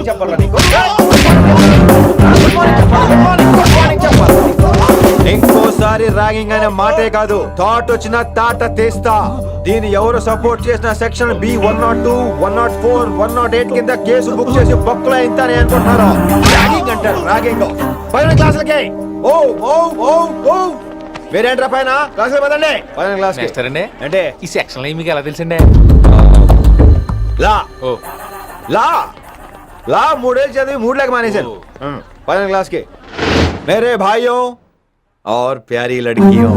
Morning చెప్పాలా నీకు? Good morning చెప్పాలి. ఇంకోసారి ర్యాగింగ్ అనే మాటే కాదు, థాట్ వచ్చిన తాట తీస్తా. దీన్ని ఎవరు సపోర్ట్ చేసిన సెక్షన్ బి 102, 104, 108 కింద కేసు బుక్ చేసి బొక్కలో ఇంతనే అనుకుంటున్నారు. ర్యాగింగ్ అంటారు, ర్యాగింగ్. పైన క్లాసులకి ఓ ఓ ఓ ఓ వేరేంట్రా పైన క్లాసులు పదండి. పైన క్లాస్ అంటే ఈ సెక్షన్ మీకు ఎలా తెలుసండి? లా లా లా 3 ఏళ్ళు చదివి 3 लाख మానేశాను. పైన క్లాస్ కి మేరే భాइयों और प्यारी लड़कियों,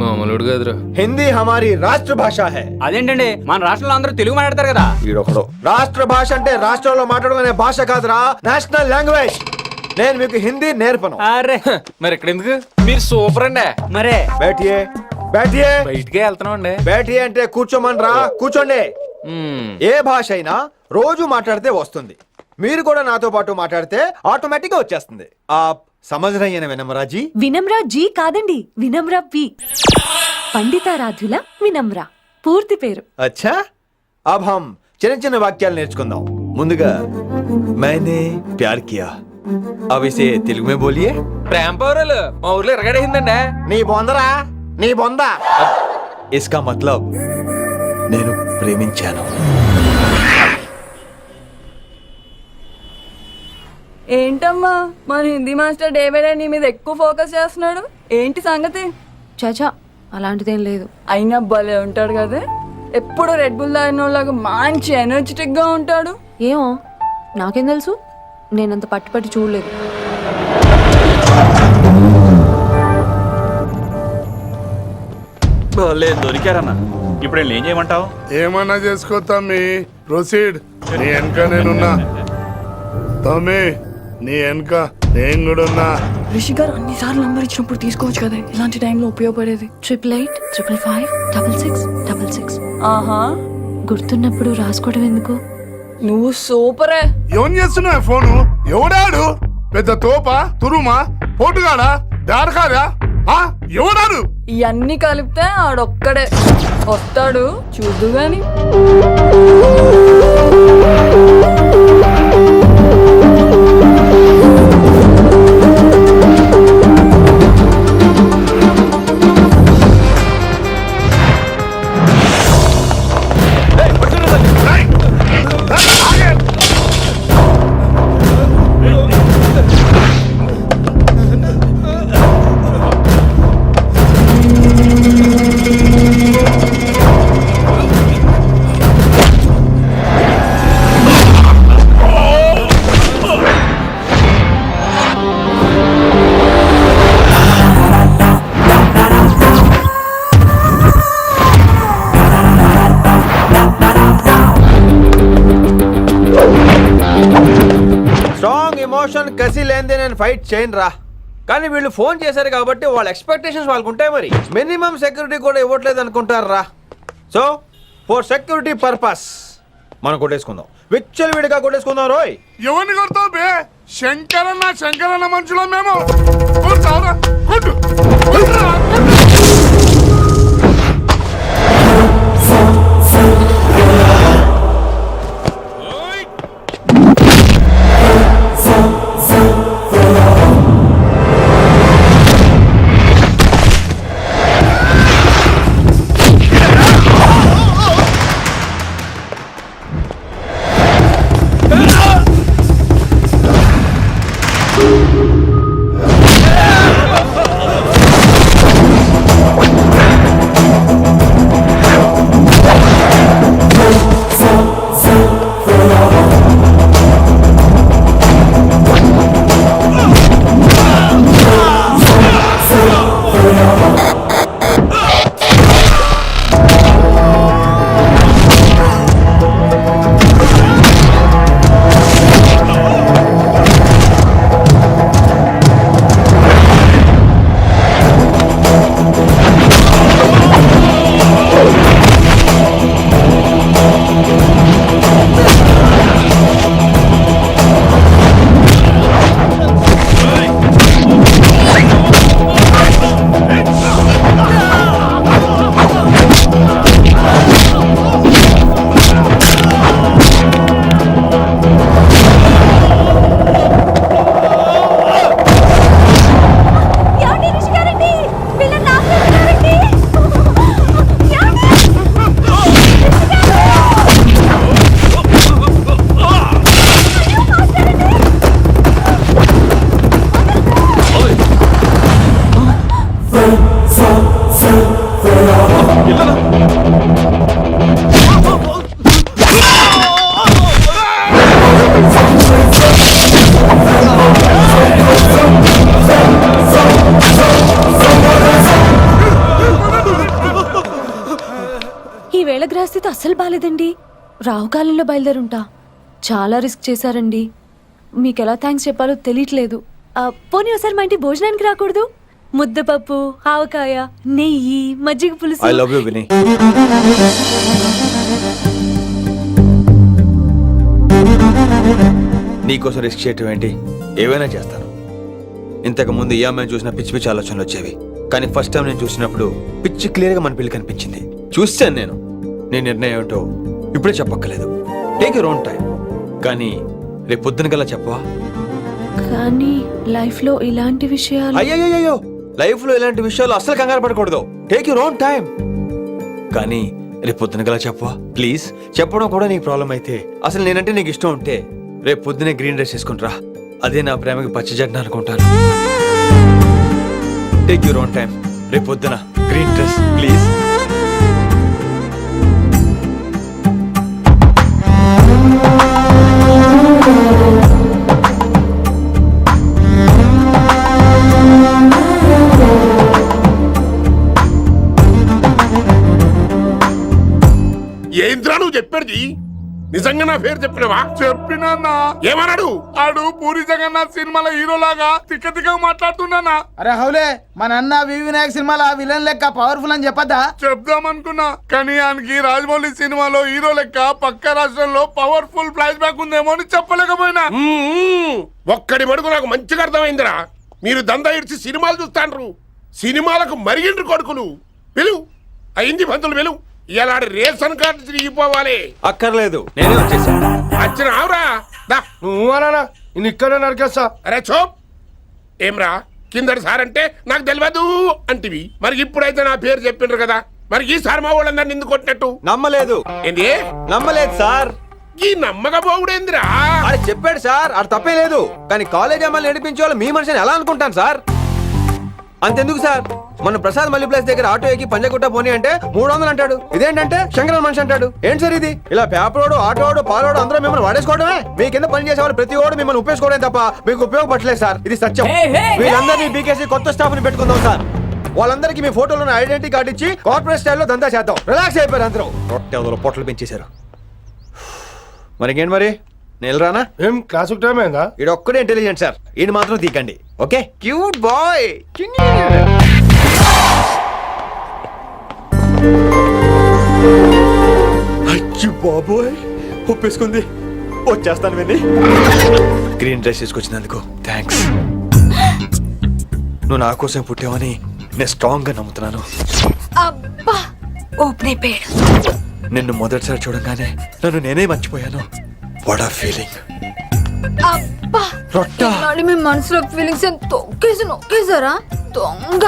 మామూలుడు కదరా. హిందీ हमारी రాష్ట్ర భాష है. అదేంటండి మన రాష్ట్రంలో అందరూ తెలుగు మాట్లాడతారు కదా. ఈడొకడు రాష్ట్ర భాష అంటే రాష్ట్రంలో మాట్లాడుకునే భాష కాదురా, నేషనల్ లాంగ్వేజ్. నేను మీకు హిందీ నేర్పను. అరే మరి ఇక్కడ ఎందుకు? మీరు సూపర్ అండి. మరే బైఠియే బైఠియే బయటికే వెళ్తున్నాం అండి. బైఠియే అంటే కూర్చోమనరా, కూర్చోండి. ఏ భాష అయినా రోజు మాట్లాడితే వస్తుంది. మీరు కూడా నాతో పాటు మాట్లాడితే ఆటోమేటిక్ గా వచ్చేస్తుంది. సమझ रही है विनम्रा जी? వినమ్రా జీ కాదండి, వినమ్రా వి. పండితారాధ్యుల వినమ్రా పూర్తి పేరు. अच्छा अब हम చిన్న చిన్న వాక్యాలు నేర్చుకుందాం. ముందుగా मैंने प्यार किया, अब इसे తెలుగు में बोलिए. ప్రేమ పౌరాలు మా ఊర్లో ఎరగడేసిందండి. నీ బొందరా, నీ బొంద. इसका मतलब నేను ప్రేమించాను. ఏంటమ్మా మన Hindi master day by day నీ మీద ఎక్కువ ఫోకస్ చేస్తున్నాడు, ఏంటి సంగతి? చాచా అలాంటిదేం లేదు. అయినా భలే ఉంటాడు కదా, ఎప్పుడు రెడ్ బుల్ తాగినోళ్ళగా మంచి ఎనర్జెటిక్ గా ఉంటాడు. ఏమో నాకేం తెలుసు, నేనంత పట్టుపట్టి చూడలేదు. దొరికారన్నా, ఇప్పుడు ఏం చేయమంటావు? ఏమన్నా చేసుకో తమ్మి, ప్రొసీడ్. నీ వెనక నేనున్నా తమ్మి, నీ వెనక నేను కూడా ఉన్నా. రిషి గారు అన్నిసార్లు నంబర్ ఇచ్చినప్పుడు తీసుకోవచ్చు కదా, ఇలాంటి టైంలో ఉపయోగపడేది. 8885556666. ఆహా, గుర్తున్నప్పుడు రాసుకోవడం ఎందుకు? నువ్వు సూపరే. ఏం చేస్తున్నావు ఫోను? ఎవడాడు? పెద్ద తోప, తురుమా, పోటుగాడా, దారకారా? ఎవడాడు? ఇవన్నీ కలిపితే ఆడొక్కడే వస్తాడు, చూద్దు గాని. కసి లేనిదే నేను ఫైట్ చేయను రా. కానీ వీళ్ళు ఫోన్ చేశారు కాబట్టి వాళ్ళ ఎక్స్పెక్టేషన్స్ వాళ్ళకు ఉంటాయి. మరి మినిమం సెక్యూరిటీ కూడా ఇవ్వట్లేదు అనుకుంటారు రా. సో ఫర్ సెక్యూరిటీ పర్పస్ మనం కొట్టేసుకుందాం, విచ్చలు విడిగా కొట్టేసుకుందాం. రోయ్ ఎవరిని కొడతావు బే? శంకరన్న మనుషులో మేము. కొట్టు. అస్సలు బాలేదండి. రావుకాలంలో బయలుదేరుంటా. చాలా రిస్క్ చేశారండి. మీకు ఎలా థ్యాంక్స్ చెప్పాలో తెలియట్లేదు. పోనీ ఒకసారి మా ఇంటి భోజనానికి రాకూడదు? ముద్దపప్పు, ఆవకాయ, నెయ్యి, మజ్జిగ పులుసు. ఐ లవ్ యూ విని. నీకోసం రిస్క్ చేయటం ఏంటి? ఏవైనా చేస్తాను. ఇంతకు ముందు ఈ అమ్మాయిని చూసిన పిచ్చి పిచ్చి ఆలోచనలు వచ్చేవి, కానీ ఫస్ట్ టైం నేను చూసినప్పుడు పిచ్చి క్లియర్గా మన పెళ్లి కనిపించింది. చూశాను నేను. నీ నిర్ణయం ఏమిటో ఇప్పుడే చెప్పక్కర్లేదు. Take your own time. కానీ రేపు పొద్దున కల్లా చెప్పవా? కానీ లైఫ్లో ఇలాంటి విషయాలు. అయ్యో, లైఫ్ లో ఇలాంటి విషయాలు అస్సలు కంగారు పడకూడదు. Take your own time. కానీ రేపు పొద్దున గల చెప్పవా ప్లీజ్? చెప్పడం కూడా నీకు ప్రాబ్లం అయితే, అసలు నేనంటే నీకు ఇష్టం ఉంటే రేపు పొద్దునే గ్రీన్ డ్రెస్ వేసుకుంటారా. అదే నా ప్రేమకి పచ్చి జట్న అనుకుంటాను. Take your own time. రేపు పొద్దున గ్రీన్ డ్రెస్ ప్లీజ్. ఏంద్రా నువ్వు చెప్పేది? నిజంగా నా పేరు చెప్పినవా? చెప్పినా ఏమన్నాడు? ఆడు పూరి జగన్నాథ్ సినిమాలో హీరోలాగా తిక్క తిక్క మాట్లాడుతున్నానా. అరే హౌలే, మన అన్న వినాయక్ సినిమాలో విలన్ లెక్క పవర్ఫుల్ అని చెప్పద్దా? చెప్దామనుకున్నా, కానీ ఆయనకి రాజమౌళి సినిమాలో హీరో లెక్క పక్క రాష్ట్రంలో పవర్ఫుల్ ఫ్లాష్ బ్యాక్ ఉందేమో అని చెప్పలేకపోయినా. ఒక్కడి మడుగు నాకు మంచిగా అర్థమైందిరా. మీరు దందా ఇడిచి సినిమాలు చూస్తాండ్రు. సినిమాలకు మరిగిండ్రు కొడుకులు. పిలువు, అయింది పంతులు పిలువు. ఇలా రేషన్ కార్డు తిరిగిపోవాలి. అక్కర్లేదు, నేనే వచ్చేసాను. వచ్చిన ఆవురా. నువ్వు అనా నేను ఇక్కడ నరికేస్తా. అరే చోప్. ఏమ్రా, కిందటి సార్ అంటే నాకు తెలియదు అంటివి. మరి ఇప్పుడైతే నా పేరు చెప్పిండ్రు కదా, మరి ఈ సార్ మా వాళ్ళందరినీ ఎందుకు కొట్టినట్టు? నమ్మలేదు. ఏంది? నమ్మలేదు సార్. ఈ నమ్మకపోవుడేందిరా? ఆడ చెప్పాడు సార్, ఆడ తప్పే లేదు. కానీ కాలేజ్ అమ్మాయిని నడిపించే వాళ్ళు మీ మనిషిని ఎలా అనుకుంటాను సార్? అంతెందుకు సార్, మన ప్రసాద్ మల్లీప్లేస్ దగ్గర ఆటో ఎక్కి పంజగుట్ట పోనీ అంటే 300 అంటాడు. ఇదేంటంటే శంకరన్ మనిషి అంటాడు. ఏంటి సార్ ఇది? ఇలా పేపరోడు, ఆటోడు, పాలోడు అందరూ మిమ్మల్ని వాడేసుకోవడమే. మీ కింద పని చేసేవాళ్ళు ప్రతి ఓడు మిమ్మల్ని ఉపయోగించుకోవడం తప్ప మీకు ఉపయోగపడలేదు సార్. ఇది సత్యం. వీళ్ళందరినీ బీకేసి కొత్త స్టాఫ్ ని పెట్టుకుందాం సార్. వాళ్ళందరికీ మీ ఫోటోలను ఐడెంటిటీ కార్డు ఇచ్చి కార్పొరేట్ స్టైల్లో దందా చేద్దాం. రిలాక్స్ అయిపోయారు అందరూ. పొట్టలు పెంచేశారు. మరికేంటి మరి నేను రానా? ఏం క్లాస్ టైం అయిందా? ఈడు ఒక్కడే ఇంటెలిజెంట్ సార్, ఈయన మాత్రం తీకండి. Okay, cute boy. అచ్చి బాబోయ్, ఒప్పేసుకుంది. వచ్చేస్తాను విని. గ్రీన్ డ్రెస్ తీసుకొచ్చినందుకు థ్యాంక్స్. నువ్వు నా కోసం పుట్టావని నేను స్ట్రాంగ్ గా నమ్ముతున్నాను. అబ్బా, ఓపెన్ అయిపోయాడు. నిన్ను మొదటిసారి చూడంగానే నన్ను నేనే మర్చిపోయాను. వాట్ ఆ ఫీలింగ్. అబ్బా, రొట్టా. నాడి మీ మనసులో ఫీలింగ్స్ తొక్కేసి నొక్కేసారా దొంగ?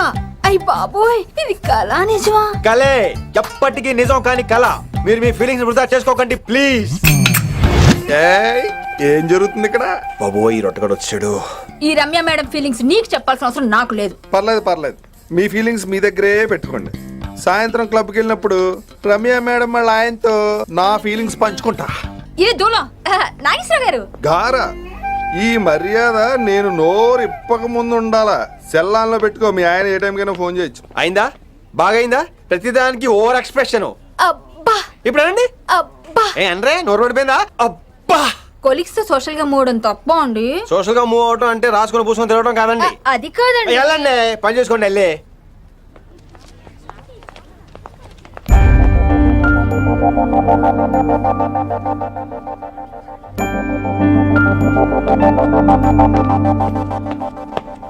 అయ్యి బాబోయ్, ఇది కళ నిజమా? కలే, ఎప్పటికీ నిజం కాని కళ. మీరు మీ ఫీలింగ్స్ వృధా చేసుకోకండి ప్లీజ్. ఏం జరుగుతుంది ఇక్కడ? బాబోయ్, ఈ రొట్టగడు వచ్చాడు. ఈ రమ్య మేడం ఫీలింగ్స్ నీకు చెప్పాల్సిన అవసరం నాకు లేదు. పర్లేదు, మీ ఫీలింగ్స్ మీ దగ్గరే పెట్టుకోండి. సాయంత్రం క్లబ్కి వెళ్ళినప్పుడు రమ్య మేడం వాళ్ళ ఆయనతో నా ఫీలింగ్స్ పంచుకుంటా. ఇది దూలం నాగేశ్వర గారు. గారా, ఈ మర్యాద నేను నోరు ఇప్పక ముందు ఉండాలా. సెల్లాన్లో పెట్టుకో, మీ ఆయన ఏ టైం కైనా ఫోన్ చేయొచ్చు. అయిందా? బాగైందా? ప్రతిదానికి ఓవర్ ఎక్స్ప్రెషన్. అబ్బా ఇప్పుడు అనండి. అబ్బా, ఏ అనరే, నోరు పడిపోయిందా? అబ్బా. కొలిక్స్ తో సోషల్ గా మూవడం తప్ప అండి. సోషల్ గా మూవ్ అవటం అంటే రాసుకొని పూసుకొని తిరగడం కాదండి. అది కాదండి. వెళ్ళండి, పని చేసుకోండి. వెళ్ళే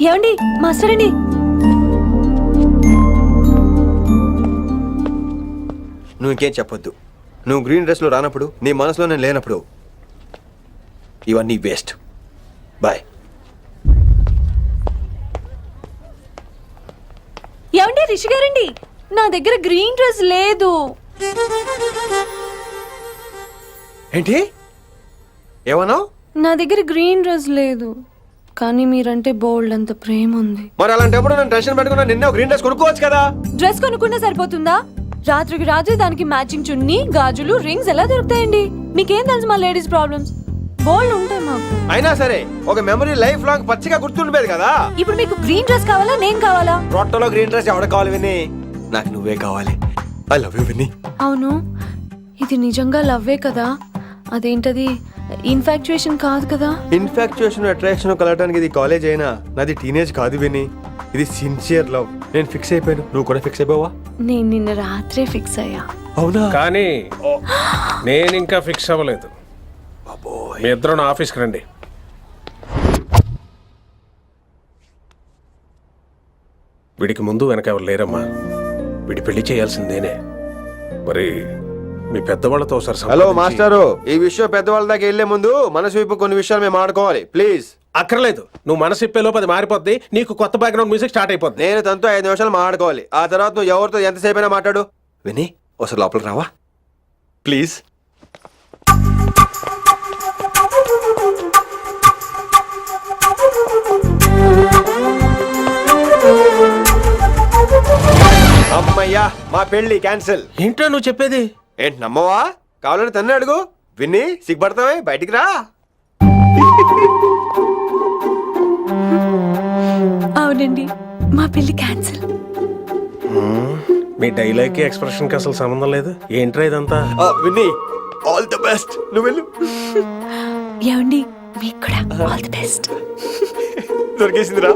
ఏమండి మాస్టర్ అండి, నువ్వు ఇంకేం చెప్పొద్దు. నువ్వు గ్రీన్ డ్రెస్ లో రానప్పుడు, నీ మనసులో నేను లేనప్పుడు ఇవన్నీ వేస్ట్. బాయ్. ఏమండి రిషి గారండి, నా దగ్గర గ్రీన్ డ్రెస్ లేదు. ఏంటి ఏమన్నావు? నా దగ్గర గ్రీన్ డ్రెస్ లేదు, కానీ మీరంటే బోల్డ్ అంత ప్రేమ ఉంది. మరి అలాంటప్పుడు నేను టెన్షన్ పెట్టుకున్నా, నిన్నే గ్రీన్ డ్రెస్ కొనుక్కోవచ్చు కదా. డ్రెస్ కొనుక్కున్నా సరిపోతుందా? రాత్రికి రాత్రి దానికి మ్యాచింగ్ చున్నీ, గాజులు, రింగ్స్ ఎలా దొరుకుతాయండి? మీకేం తెలుసు మా లేడీస్ ప్రాబ్లమ్స్? బోల్డ్ ఉంటాయి మాకు. అయినా సరే ఒక మెమరీ లైఫ్ లాంగ్ పచ్చిగా గుర్తుండిపోయేది కదా. ఇప్పుడు మీకు గ్రీన్ డ్రెస్ కావాలా, నేను కావాలా? రొట్టలో గ్రీన్ డ్రెస్ ఎవడ కావాలి విని? నాకు నువ్వే కావాలి. ఐ లవ్ యూ విని. అవును, ఇది నిజంగా లవ్వే కదా? అదేంటది ఇన్ఫాక్చుయేషన్ కాదు కదా? ఇన్ఫాక్చుయేషన్ అట్రాక్షన్ కలగడానికి ఇది కాలేజ్ అయినా నాది టీనేజ్ కాదు విని. ఇది సిన్సియర్ లవ్. నేను ఫిక్స్ అయిపోయాను, నువ్వు కూడా ఫిక్స్ అయిపోవా? నేను నిన్న రాత్రే ఫిక్స్ అయ్యా. అవునా? కానీ నేను ఇంకా ఫిక్స్ అవ్వలేదు. మీ ఇద్దరు నా ఆఫీస్కి రండి. వీడికి ముందు వెనక ఎవరు లేరమ్మా. వీడి పెళ్లి చేయాల్సిందేనే. మరి మీ పెద్దవాళ్ళతో ఒకసారి హలో సంప్రదించి- మాస్టారు, ఈ విషయం పెద్దవాళ్ళ దాకా వెళ్లే ముందు మనసు వైపు కొన్ని విషయాలు మేము ఆడుకోవాలి ప్లీజ్. అక్కర్లేదు, నువ్వు మనసు ఇప్పేలోపు అది మారిపోద్ది. నీకు కొత్త బ్యాక్గ్రౌండ్ మ్యూజిక్ స్టార్ట్ అయిపోద్ది. నేను తనతో 5 నిమిషాలు మాట్లాడుకోవాలి. ఆ తర్వాత నువ్వు ఎవరితో ఎంతసేపు అయినా మాట్లాడు. విని ఒకసారి లోపలికి రావా ప్లీజ్? అమ్మయ్యా, మా పెళ్లి క్యాన్సిల్. ఏంటో నువ్వు చెప్పేది? ఏంటి నమ్మవా? కావాలని తన్నే అడుగు. విన్ని సిగ్గుపడతావే, బయటికి రా. అవునండి, మా పెళ్లి క్యాన్సిల్. మీ డైలాగ్ కి ఎక్స్ప్రెషన్ కి అసలు సంబంధం లేదు. ఏంట్రా ఇదంతా? విన్ని ఆల్ ది బెస్ట్. నువ్వు వెళ్ళు. ఏమండి, మీకు కూడా ఆల్ ది బెస్ట్. దొరికేసిందిరా.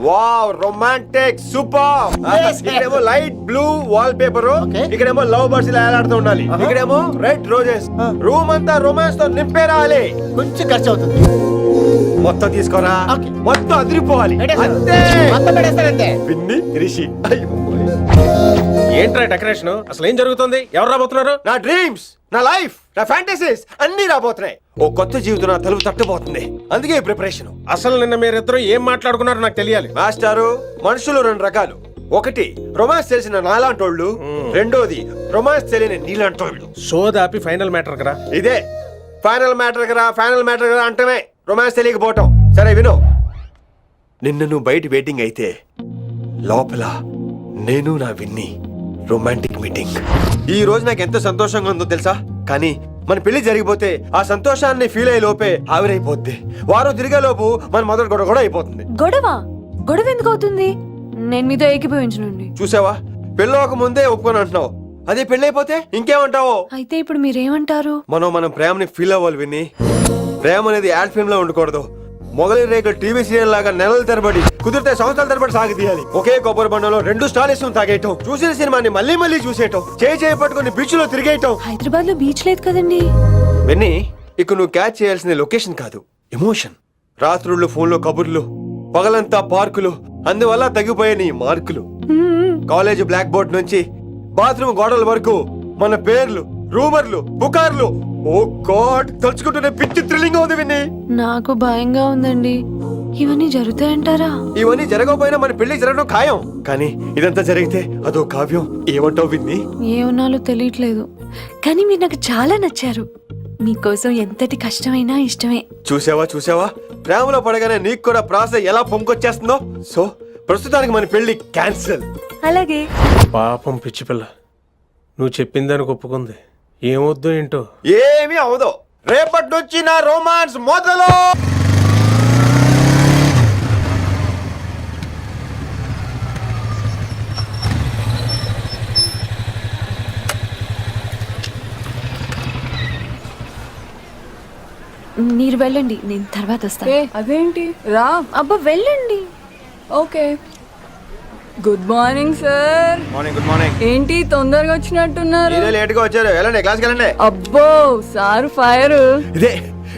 Wow, romantic, super. ఇక్కడేమో లైట్ బ్లూ వాల్ పేపర్, ఇక్కడేమో లవ్ బర్డ్స్ ఇలా ఏలాడుతూ ఉండాలి, ఇక్కడేమో రెడ్ రోజెస్. రూమ్ అంతా రొమాన్స్ తో నింపే రావాలి. కొంచెం ఖర్చు అవుతుంది. మొత్తం తీసుకోరా, మొత్తం అదిరిపోవాలి. అంతే. విన్ని రిషి. ఏంట్రా డెకరేషన్? అసలు ఏం జరుగుతుంది? ఎవరు రాబోతున్నారు? నా డ్రీమ్స్, నా లైఫ్, నా ఫ్యాంటసీస్ అన్ని రాబోతున్నాయి. ఓ కొత్త జీవితం నా తలుపు తట్టబోతుంది. అందుకే ప్రిపరేషన్. అసలు నిన్న మీరిద్దరు ఏం మాట్లాడుకున్నారో నాకు తెలియాలి. మాస్టారు, మనుషులు 2 రకాలు. ఒకటి రొమాన్స్ తెలిసిన నాలాంటోళ్ళు, రెండోది రొమాన్స్ తెలియని నీలాంటోళ్ళు. సోదాపి ఫైనల్ మ్యాటర్ కదా. ఇదే ఫైనల్ మ్యాటర్ కదా. ఫైనల్ మ్యాటర్ కదా అంటమే రొమాన్స్ తెలియకపోవటం. సరే విను, నిన్న నువ్వు బయట వెయిటింగ్ అయితే లోపల నేను నా విన్ని రొమాంటిక్ మీటింగ్. ఈ రోజు నాకు ఎంత సంతోషంగా ఉందో తెలుసా? కానీ మన పెళ్లి జరిగిపోతే ఆ సంతోషాన్ని ఫీల్ అయ్యే లోపే ఆవిరైపోద్ది. వారం తిరిగే లోపు మన మొదటి గొడవ కూడా అయిపోతుంది. గొడవ? గొడవ ఎందుకు అవుతుంది? నేను మీతో ఏకీభవించనండి. చూసావా, పెళ్ళవక ముందే ఒప్పుకొని అంటున్నావు. అదే పెళ్ళైపోతే ఇంకేమంటావు? అయితే ఇప్పుడు మీరేమంటారు? మనం ప్రేమని ఫీల్ అవ్వాలి విని. ప్రేమ అనేది యాడ్ ఫిల్మ్ లో ఉండకూడదు. మొగలి రేకులు టీవీ సీరియల్ లాగా నెలల తరబడి, కుదిరితే సంవత్సరాల తరబడి సాగి తీయాలి. ఒకే కొబ్బరి బండలో 2 స్టాలిస్ తాగేయటం, చూసిన సినిమాని మళ్ళీ మళ్ళీ చూసేయటం, చేయి పట్టుకుని బీచ్ లో తిరిగేయటం. హైదరాబాద్ లో బీచ్ లేదు కదండి. విన్ని, ఇక నువ్వు క్యాచ్ చేయాల్సిన లొకేషన్ కాదు, ఎమోషన్. రాత్రుళ్ళు ఫోన్లో కబుర్లు, పగలంతా పార్కులు, అందువల్ల తగ్గిపోయే నీ మార్కులు. కాలేజ్ బ్లాక్ బోర్డ్ నుంచి బాత్రూమ్ గోడల వరకు మన పేర్లు, రూమర్లు, పుకార్లు. ఓ గాడ్, తలుచుకుంటూనే పిచ్చి థ్రిల్లింగ్ ఉంది విన్ని. నాకు భయంగా ఉందండి. ఇవన్నీ జరుగుతాయంటారా? ఇవన్నీ జరగకపోయినా మన పెళ్లి జరగడం ఖాయం. కానీ ఇదంతా జరిగితే అదో కావ్యం. ఏమంటావు విన్ని? ఏమన్నాలో తెలియట్లేదు, కానీ మీరు నాకు చాలా నచ్చారు. మీకోసం ఎంతటి కష్టమైనా ఇష్టమే. చూసావా, ప్రేమలో పడగానే నీకు కూడా ప్రాస ఎలా పొంకొచ్చేస్తుందో. సో ప్రస్తుతానికి మన పెళ్లి క్యాన్సిల్. అలాగే. పాపం పిచ్చి పిల్ల, నువ్వు చెప్పిందని ఒప్పుకుంది. ఏమొద్దు ఏంటో. ఏమీ అవదో. రేపటి నుంచి నా రొమాన్స్ మొదలు. మీరు వెళ్ళండి, నేను తర్వాత వస్తాను. అదేంటి రా. అబ్బా వెళ్ళండి. Okay. Good morning sir. Morning. Good morning. ఏంటి తొందరగా వచ్చినట్టున్నారు? ఇదే లేట్ గా వచ్చారు. వెళ్ళండి, క్లాస్కి వెళ్ళండి. అబ్బో సార్ ఫైర్.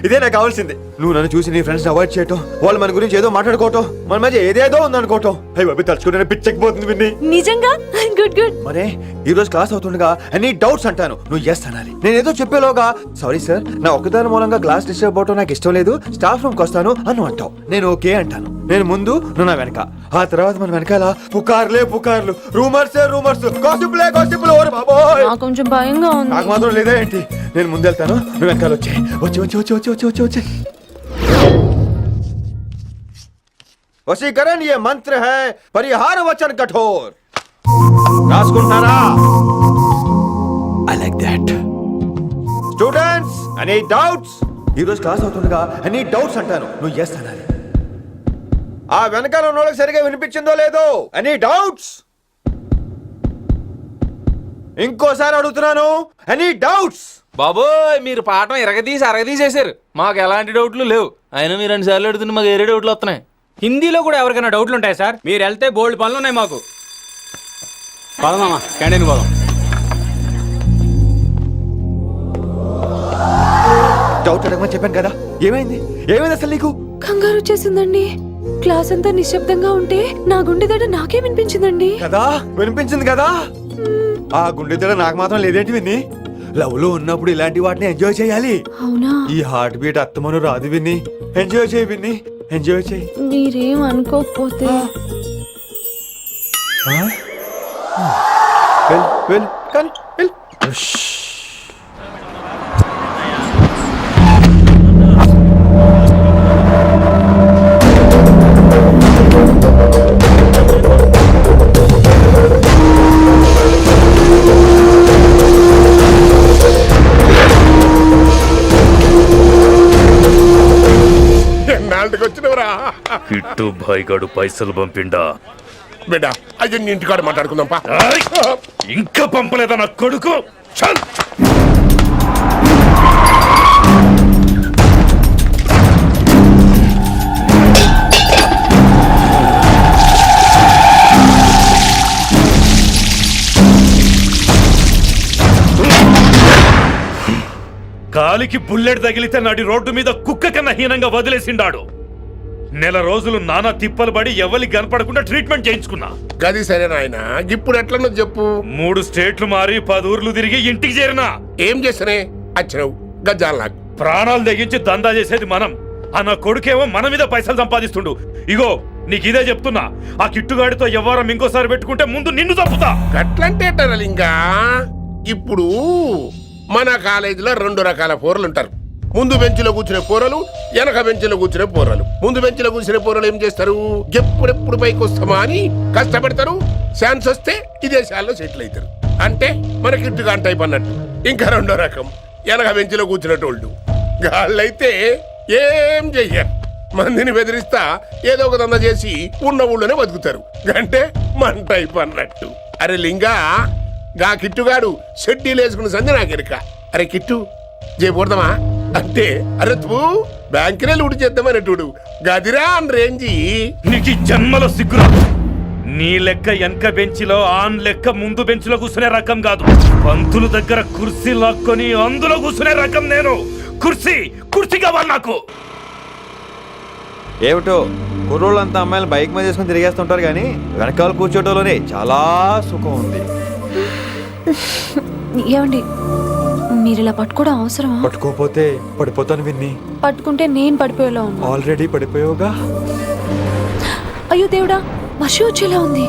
ఇదే నాకు కావాల్సింది. నువ్వు నన్ను చూసి నీ ఫ్రెండ్స్ అవాయిడ్ చేయటం, వాళ్ళు మన గురించి ఏదో మాట్లాడుకోవటం, మన మధ్య ఏదేదో ఉందనుకోవటం. అయ్యి బాబు, తలుచుకుంటే పిచ్చెక్కిపోతుంది విన్ని. నిజంగా? గుడ్. మరే ఈ రోజు క్లాస్ అవుతుండగా ఎనీ డౌట్స్ అంటాను, నువ్వు ఎస్ అనాలి. నేను ఏదో చెప్పేలోగా సారీ సార్, నా ఒక్కదాని మూలంగా క్లాస్ డిస్టర్బ్ అవటం నాకు ఇష్టం లేదు, స్టాఫ్ రూమ్ కి వస్తాను అని అంటావు. నేను ఓకే అంటాను. నేను ముందు, నువ్వు నా వెనక. ఆ తర్వాత మన వెనకాల పుకార్లు, రూమర్స్, గాసిప్లే. ఓరి బాబోయ్, నాకు కొంచెం భయంగా ఉంది. నాకు మాత్రం లేదా ఏంటి? నేను ముందెళ్తాను, నువ్వు వెనకాల వచ్చే. వశీకరణ ये मंत्र है, परिहार वचन कठोर. రాసుకుంటారా? I like that. Students, any doubts? ఈ రోజు క్లాస్ అవుతుండగా ఎనీ డౌట్స్ అంటాను, నువ్వు ఎస్ అనాలి. ఆ వెనకాల ఉన్న వాళ్ళకి సరిగా వినిపించిందో లేదో? Any doubts? ఇంకోసారి అడుగుతున్నాను, ఎనీ డౌట్స్? బాబోయ్ మీరు పాఠం అరగదీసేశారు. మాకు ఎలాంటి డౌట్లు లేవు. అయినా మీరు 2 సార్లు అడుగుతుంటే మాకు ఏరే డౌట్లు వస్తున్నాయి. హిందీలో కూడా ఎవరికైనా డౌట్లు ఉంటాయి సార్? మీరు వెళ్తే బోల్డ్ పనులు ఉన్నాయి మాకు. పదమామా క్యాంటీన్ పోదాం. డౌట్ అడగమని చెప్పాను కదా, ఏమైంది అసలు నీకు? కంగారు వచ్చేసిందండి. క్లాస్ అంతా నిశ్శబ్దంగా ఉంటే నా గుండె దడ నాకే వినిపించిందండి. కదా వినిపించింది కదా, ఆ గుండె దడ నాకు మాత్రం లేదేంటి విన్ని? లవ్ లో ఉన్నప్పుడు ఇలాంటి వాటిని ఎంజాయ్ చేయాలి. అవునా? ఈ హార్ట్ బీట్ అత్తమను రాదు విన్ని. ఎంజాయ్ చేయి విన్ని, ఎంజాయ్ చేయి. మీరేం అనుకోకపోతే వెల్ కానీ వెల్. ఎన్నాళ్ళకి వచ్చినవరా కిట్టు భాయ్ గడు పైసలు పంపిండా? బిడ్డ అయ్యో నీ ఇంటికాడ మాట్లాడుకుందాం పా. ఇంకా పంపలేదా నా కొడుకు? చల్. కాలికి బుల్లెట్ తగిలితే నాటి రోడ్డు మీద కుక్క కన్నా హీనంగా వదిలేసిండాడు. 1 రోజులు నానా తిప్పలు పడి ఎవరి కనపడకుండా ట్రీట్మెంట్ చేయించుకున్నా. గది సరే నాయన, ఇప్పుడు ఎట్లనో చెప్పు. 3 స్టేట్లు మారి 10 ఊర్లు తిరిగి ఇంటికి చేరినా. ఏం చేస్తానే వచ్చినావు గజ్జాలు నాకు. ప్రాణాలు తెగించి దందా చేసేది మనం. ఆ నా కొడుకేమో మన మీద పైసలు సంపాదిస్తుండు. ఇగో నీకు ఇదే చెప్తున్నా, ఆ కిట్టుగాడితో ఎవరం ఇంకోసారి పెట్టుకుంటే ముందు నిన్ను తప్పుతా. గట్లంటే ఇంకా ఇప్పుడు మన కాలేజీలో 2 రకాల పోరలు ఉంటారు. ముందు బెంచ్లో కూర్చునే పోరలు, వెనక బెంచ్లో కూర్చునే పోరలు. ముందు బెంచ్లో కూర్చునే పోరలు ఏం చేస్తారు? ఎప్పుడెప్పుడు పైకి వస్తామా అని కష్టపడతారు. ఛాన్స్ వస్తే విదేశాల్లో సెటిల్ అవుతారు. అంటే మన కిట్టుగా టైప్ అన్నట్టు. ఇంకా 2వ రకం వెనక బెంచ్లో కూర్చునేటోళ్ళు. గాళ్ళైతే ఏం చెయ్యరు, మందిని బెదిరిస్తా ఏదో ఒక దంద చేసి ఉన్న ఊళ్ళోనే బతుకుతారు. అంటే మన టైప్ అన్నట్టు. అరే లింగా, గా కిట్టుగాడు షెడ్డీలు వేసుకున్న సంధి నాకెరక. అరే కిట్టు చేయకూడదమా అంటే, అరే తూ బ్యాంకునే లూటి చేద్దామనేటోడు గదిరా అని రేంజి. నీకు జన్మలో సిగ్గురాదు. నీ లెక్క వెనక బెంచిలో ఆన్ లెక్క ముందు బెంచ్లో కూర్చునే రకం కాదు. పంతులు దగ్గర కుర్చీ లాక్కొని అందులో కూర్చునే రకం నేను. కుర్చీ కావాలి నాకు. ఏమిటో కుర్రోళ్ళంతా అమ్మాయిలు బైక్ మీద చేసుకుని తిరిగేస్తుంటారు, కానీ వెనకాల కూర్చోటంలోనే చాలా సుఖం ఉంది. ఏమండి, మీరు ఇలా పట్టుకోవడం అవసరమా? పట్టుకోపోతే పడిపోతాను విన్ని. పట్టుకుంటే నేను పడిపోయేలా ఉన్నా. ఆల్రెడీ పడిపోయావుగా. అయ్యో దేవుడా, వర్షం వచ్చేలా ఉంది.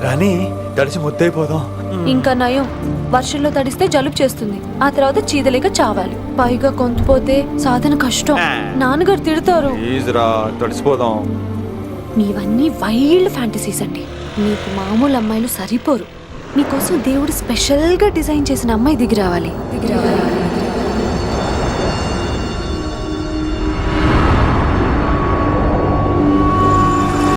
కానీ తడిసి ముద్దైపోదాం. ఇంకా నయం, వర్షంలో తడిస్తే జలుబు చేస్తుంది, ఆ తర్వాత చీదలేక చావాలి. పైగా కొంతపోతే సాధన కష్టం, నాన్నగారు తిడతారు. ప్లీజ్ రా, తడిసిపోదాం. మీవన్నీ వైల్డ్ ఫ్యాంటసీస్ అండి. మీకు మామూలు అమ్మాయిలు సరిపోరు. మీకోసం దేవుడు స్పెషల్ గా డిజైన్ చేసిన అమ్మాయి దిగి రావాలి.